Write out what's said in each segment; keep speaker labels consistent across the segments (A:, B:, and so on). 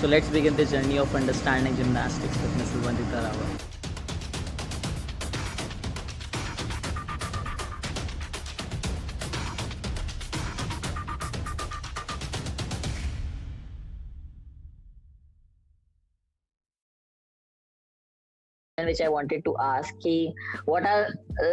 A: So let's begin the journey of understanding gymnastics with Mrs. Vandita Rawat.
B: Which I wanted to ask कि what are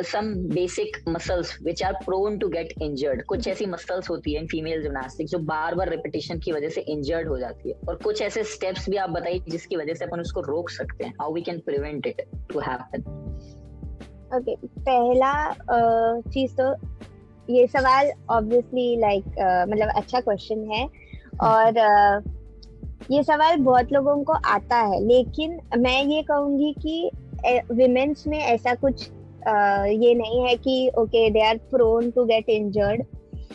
B: some basic muscles which are prone to get injured. कुछ ऐसी muscles होती है in female gymnastics जो बार बार repetition की वजह से injured हो जाती है, और कुछ ऐसे steps भी आप बताइए जिसकी वजह से अपन उसको रोक सकते हैं. How we can prevent it to happen.
C: Okay, पहला चीज तो ये सवाल obviously like मतलब अच्छा question है, और ये सवाल बहुत लोगों को आता है, लेकिन मैं ये कहूंगी कि विमेन्स में ऐसा कुछ ये नहीं है कि okay they are prone to get injured.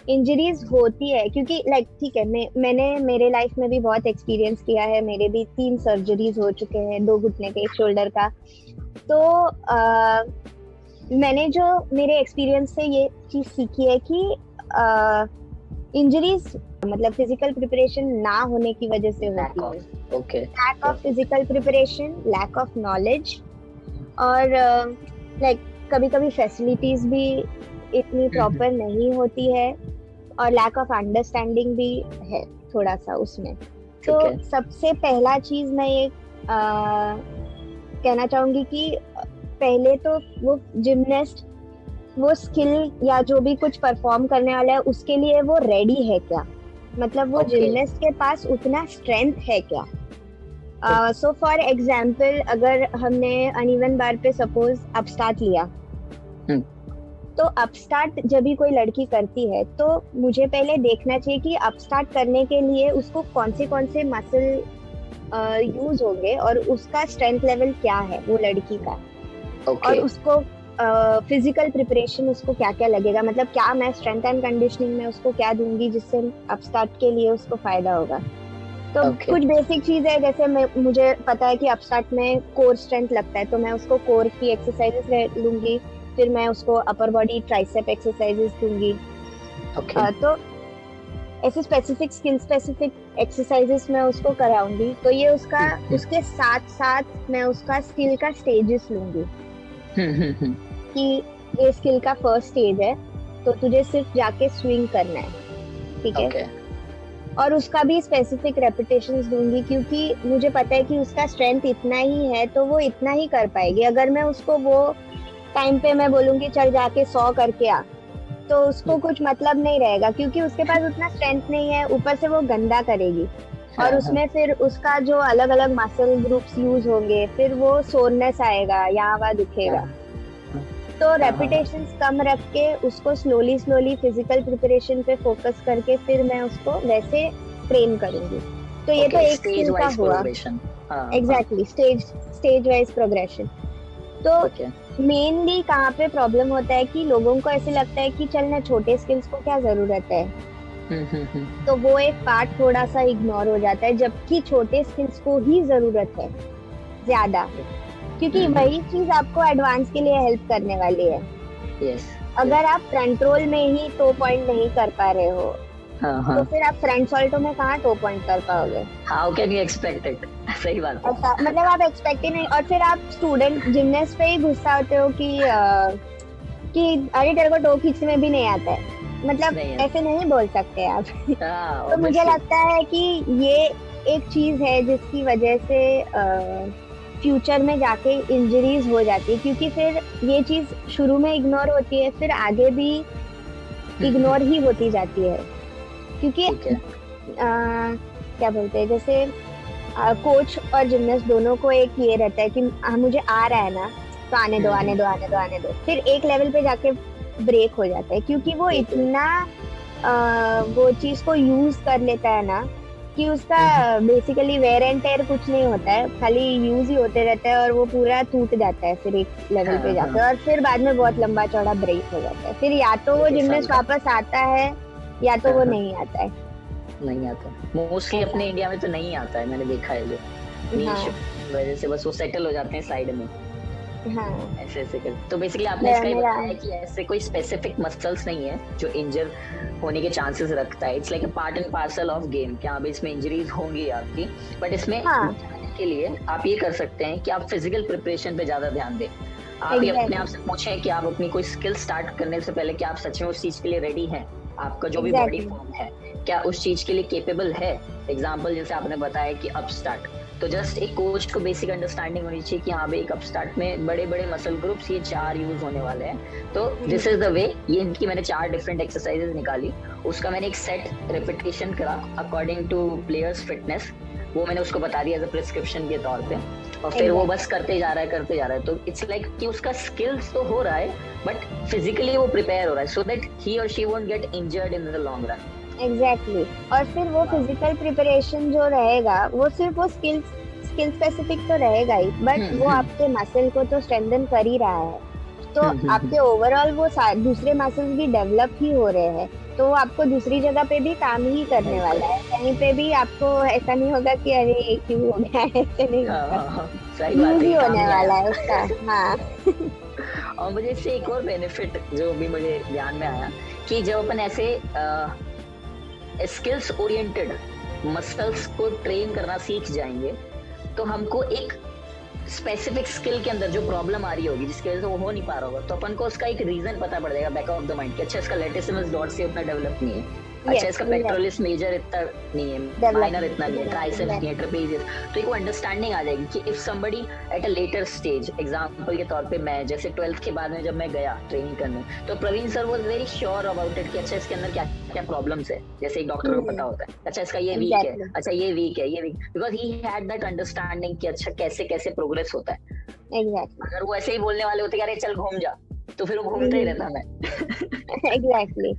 C: Injuries होती है क्योंकि लाइक ठीक है, मैंने मेरे लाइफ में भी बहुत एक्सपीरियंस किया है. मेरे भी 3 सर्जरीज हो चुके हैं, 2 घुटने के, 1 शोल्डर का. तो मैंने जो मेरे एक्सपीरियंस से ये चीज सीखी है कि इंजरीज मतलब फिजिकल प्रिपरेशन ना होने की वजह से होती है.
B: Okay.
C: Lack of physical preparation, lack of knowledge, और लाइक कभी कभी फैसिलिटीज भी इतनी प्रॉपर नहीं होती है, और लैक ऑफ अंडरस्टैंडिंग भी है थोड़ा सा उसमें. तो सबसे पहला चीज मैं ये कहना चाहूंगी कि पहले तो वो जिमनास्ट वो स्किल या जो भी कुछ परफॉर्म करने वाला है उसके लिए वो रेडी है क्या, मतलब वो जिमनास्ट के पास उतना स्ट्रेंथ है क्या. सो फॉर एग्जांपल अगर हमने अनइवन बार पे सपोज अपस्टार्ट लिया, तो अपस्टार्ट जब भी कोई लड़की करती है तो मुझे पहले देखना चाहिए कि अपस्टार्ट करने के लिए उसको कौन से मसल यूज होंगे और उसका स्ट्रेंथ लेवल क्या है वो लड़की का. और उसको फिजिकल प्रिपरेशन उसको क्या क्या लगेगा, मतलब क्या मैं स्ट्रेंथ एंड कंडीशनिंग में उसको क्या दूंगी जिससे अपस्टार्ट के लिए उसको फायदा होगा. तो कुछ बेसिक चीज है, जैसे मुझे पता है कि अपस्टार्ट में कोर स्ट्रेंथ लगता है, तो मैं उसको कोर की एक्सरसाइजेस लूंगी, फिर मैं उसको अपर बॉडी ट्राइसेप एक्सरसाइजेस दूंगी. तो ऐसे स्पेसिफिक स्किल स्पेसिफिक एक्सरसाइजेस मैं उसको कराऊंगी. तो ये उसका उसके साथ साथ मैं उसका स्किल का स्टेजेस लूंगी कि ये स्किल का फर्स्ट स्टेज है तो तुझे सिर्फ जाके स्विंग करना है, ठीक है. और उसका भी स्पेसिफिक रेपिटेशंस दूंगी, क्योंकि मुझे पता है कि उसका स्ट्रेंथ इतना ही है तो वो इतना ही कर पाएगी. अगर मैं उसको वो टाइम पे मैं बोलूंगी चल जाके 100 करके आ, तो उसको कुछ मतलब नहीं रहेगा, क्योंकि उसके पास उतना स्ट्रेंथ नहीं है. ऊपर से वो गंदा करेगी, और उसमें फिर उसका जो अलग अलग मसल ग्रुप्स यूज होंगे, फिर वो सोरनेस आएगा, यहाँ वहाँ दुखेगा. तो रेपिटेशंस कम रख के उसको स्लोली फिजिकल प्रिपरेशन पे फोकस करके फिर मैं उसको वैसे ट्रेन करूंगी. तो ये तो एक स्किल का हुआ. Exactly, stage wise progression. तो मेनली कहाँ पे प्रॉब्लम होता है कि लोगों को ऐसे लगता है कि चल ना छोटे स्किल्स को क्या जरूरत है, तो वो एक पार्ट थोड़ा सा इग्नोर हो जाता है, जबकि छोटे स्किल्स को ही जरूरत है ज्यादा, क्योंकि वही चीज आपको एडवांस के लिए हेल्प करने वाली है. अगर आप फ्रंट रोल में ही टो पॉइंट नहीं कर पा रहे हो, तो फिर आप फ्रंट सॉल्टो में कहाँ टो पॉइंट कर पाओगे.
B: How can you expect it. सही बात है.
C: मतलब आप एक्सपेक्ट ही नहीं, और फिर आप स्टूडेंट जिमनास्ट पे ही गुस्सा होते हो कि अरे तेरे को टो खींचने में भी नहीं आता है, मतलब ऐसे नहीं बोल सकते आप. तो मुझे लगता है कि ये एक चीज है जिसकी वजह से फ्यूचर में जाके इंजरीज हो जाती है, क्योंकि फिर ये चीज शुरू में इग्नोर होती है, फिर आगे भी इग्नोर ही होती जाती है. क्योंकि क्या बोलते हैं, जैसे कोच और जिमनास्ट दोनों को एक ये रहता है कि मुझे आ रहा है ना, तो आने दो. फिर एक लेवल पे जाके ब्रेक हो जाता है, क्योंकि वो इतना वो चीज को यूज कर लेता है ना कि उसका बेसिकली वेयर एंड टेयर कुछ नहीं होता है, खाली यूज ही होते रहता है, और वो पूरा टूट जाता है फिर एक लेवल पे जाकर, और फिर बाद में बहुत लंबा चौड़ा ब्रेक हो जाता है. फिर या तो वो जिमनास्ट वापस आता है या तो वो नहीं आता है.
B: मोस्टली अपने इंडिया में तो नहीं आता है, मैंने देखा है. जो वजह से बस वो सेटल हो जाते हैं साइड में.
C: हाँ
B: ऐसे ऐसे कर। तो बेसिकली आपने इसका ये
C: मेरा
B: बताया कि ऐसे कोई स्पेसिफिक मसल्स नहीं है जो इंजर होने के चांसेस रखता है। It's like a part and parcel of game कि हाँ इसमें इंजरीज होंगी आपकी, बट इसमें
C: हाँ
B: बचाने के लिए आप ये कर सकते हैं कि आप फिजिकल प्रिपरेशन पे ज्यादा ध्यान दें। आप ये अपने
C: Exactly.
B: आप से पूछें कि आप अपनी कोई स्किल स्टार्ट करने से पहले क्या आप सच में उस चीज के लिए रेडी हैं, आपका जो भी बॉडी
C: Exactly.
B: फॉर्म है क्या उस चीज के लिए केपेबल है। एग्जाम्पल जैसे आपने बताया कि अप स्टार्ट, तो जस्ट एक कोच को बेसिक अंडरस्टैंडिंग होनी चाहिए कि हाँ भाई एक अप स्टार्ट में बड़े बड़े मसल ग्रुप्स ये 4 यूज होने वाले हैं, तो दिस इज द वे। ये इनकी मैंने 4 डिफरेंट एक्सरसाइजेस निकाली, उसका मैंने एक सेट रिपीटेशन करा अकॉर्डिंग टू प्लेयर्स फिटनेस, वो मैंने उसको बता दिया एज अ प्रिस्क्रिप्शन के तौर पे, और फिर वो बस करते जा रहा है। तो इट्स लाइक कि उसका स्किल्स तो हो रहा है बट फिजिकली वो प्रिपेयर हो रहा है सो दैट ही और she won't get injured in the long run.
C: Exactly और फिर वो फिजिकल प्रिपरेशन जो रहेगा वो सिर्फ वो स्किल स्पेसिफिक तो रहेगा ही, बट वो आपके मसल को तो स्ट्रेंथन कर ही रहा है, तो आपके ओवरऑल वो दूसरे मसल्स भी डेवलप ही हो रहे हैं, तो वो आपको दूसरी जगह पे भी काम ही करने वाला है। कहीं पे भी आपको ऐसा नहीं होगा कि अरे क्यों हो गया है, ऐसे नहीं होगा,
B: सही बात
C: यूज ही
B: है,
C: होने वाला है उसका। हाँ
B: और मुझे इससे एक और बेनिफिट जो भी मुझे ध्यान में आया कि जब अपन ऐसे स्किल्स ओरिएंटेड मसल्स को ट्रेन करना सीख जाएंगे तो हमको एक स्पेसिफिक स्किल के अंदर जो प्रॉब्लम आ रही होगी जिसकी वजह से वो हो नहीं पा रहा होगा, तो अपन को उसका एक रीजन पता पड़ जाएगा बैक ऑफ द माइंड कि अच्छा इसका लेटिसिमस डॉट से उतना डेवलप नहीं है, अच्छा इसका पेट्रोलिस मेजर इतना नहीं है, माइनर इतना नहीं है, ट्राइसेप्स नहीं है, ट्रेपेजियस, तो एक वो अंडरस्टैंडिंग आ जाएगी कि if somebody at a later stage, example के तौर पे मैं जैसे 12th के बाद में जब मैं गया ट्रेनिंग करने, तो Praveen sir was very sure about it कि अच्छा इसके अंदर क्या क्या प्रॉब्लम्स है, जैसे एक डॉक्टर को पता होता है अच्छा इसका ये वीक है, अच्छा ये वीक है, ये week, because he had that understanding कि अच्छा कैसे कैसे प्रोग्रेस होता है। अगर वो ऐसे ही बोलने वाले होते कि अरे चल घूम जा, तो फिर वो घूमते ही रहता मैं।
C: एग्जैक्टली